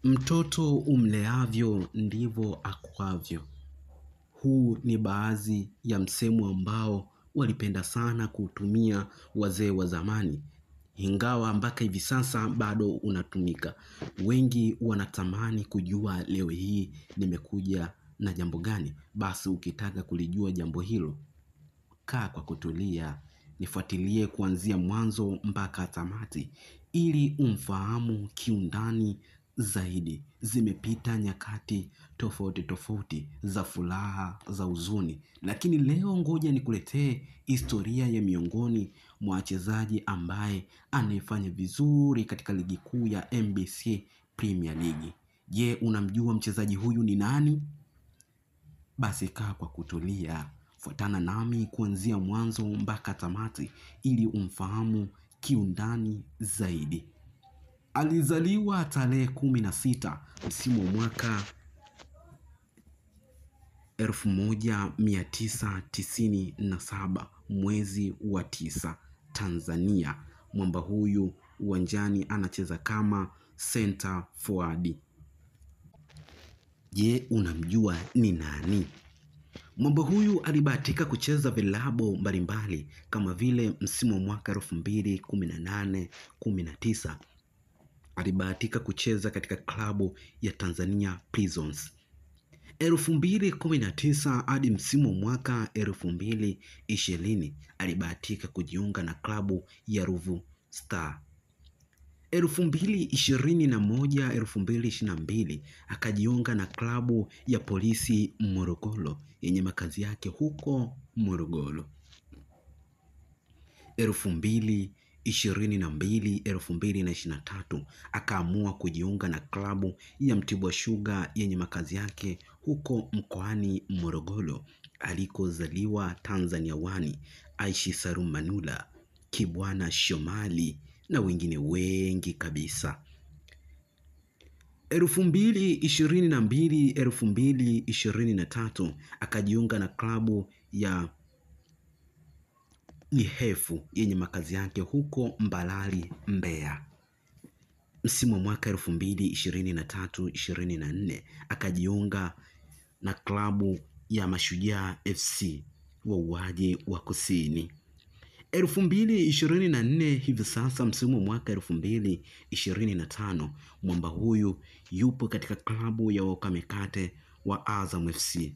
Mtoto umleavyo ndivyo akuavyo. Huu ni baadhi ya msemo ambao walipenda sana kutumia wazee wa zamani. Ingawa mpaka hivi sasa bado unatumika. Wengi wanatamani kujua leo hii nimekuja na jambo gani. Basi ukitaka kulijua jambo hilo, kaa kwa kutulia, nifuatilie kuanzia mwanzo mpaka tamati ili umfahamu kiundani zaidi. Zimepita nyakati tofauti tofauti za furaha, za huzuni, lakini leo ngoja nikuletee historia ya miongoni mwa wachezaji ambaye anayefanya vizuri katika ligi kuu ya NBC Premier League. Je, unamjua mchezaji huyu ni nani? Basi kaa kwa kutulia, fuatana nami kuanzia mwanzo mpaka tamati ili umfahamu kiundani zaidi. Alizaliwa tarehe 16 msimu wa mwaka 1997 mwezi wa 9 Tanzania. Mwamba huyu uwanjani anacheza kama center forward. Je, unamjua ni nani? Mwamba huyu alibahatika kucheza vilabu mbalimbali kama vile msimu wa mwaka 2018-19 alibahatika kucheza katika klabu ya Tanzania Prisons. 2019 hadi msimu wa mwaka 2020 alibahatika kujiunga na klabu ya Ruvu Star. 2021-2022 akajiunga na klabu ya Polisi Morogoro yenye makazi yake huko Morogoro. 2022-2023 akaamua kujiunga na klabu ya Mtibwa Sugar yenye makazi yake huko mkoani Morogoro alikozaliwa Tanzania Wani, Aishi Salum Manula, Kibwana Shomali na wengine wengi kabisa. 2022-2023 akajiunga na klabu ya Lihefu yenye makazi yake huko Mbalali, Mbeya. Msimu wa mwaka 2023-2024 akajiunga na klabu ya Mashujaa FC wauaji wa Kusini. 2024 hivi sasa msimu wa mwaka 2025 mwamba huyu yupo katika klabu ya Wakamekate wa Azam FC.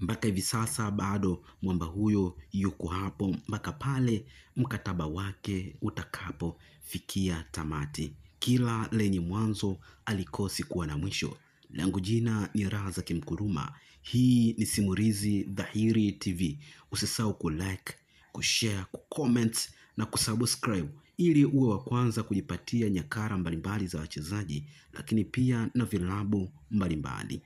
Mpaka hivi sasa bado mwamba huyo yuko hapo mpaka pale mkataba wake utakapofikia tamati. Kila lenye mwanzo alikosi kuwa na mwisho. Langu jina ni Razak Mkuruma. Hii ni Simulizi Dhahiri TV. Usisahau kulike, kushare, kucomment na kusubscribe ili uwe wa kwanza kujipatia nyakara mbalimbali za wachezaji, lakini pia na vilabu mbalimbali.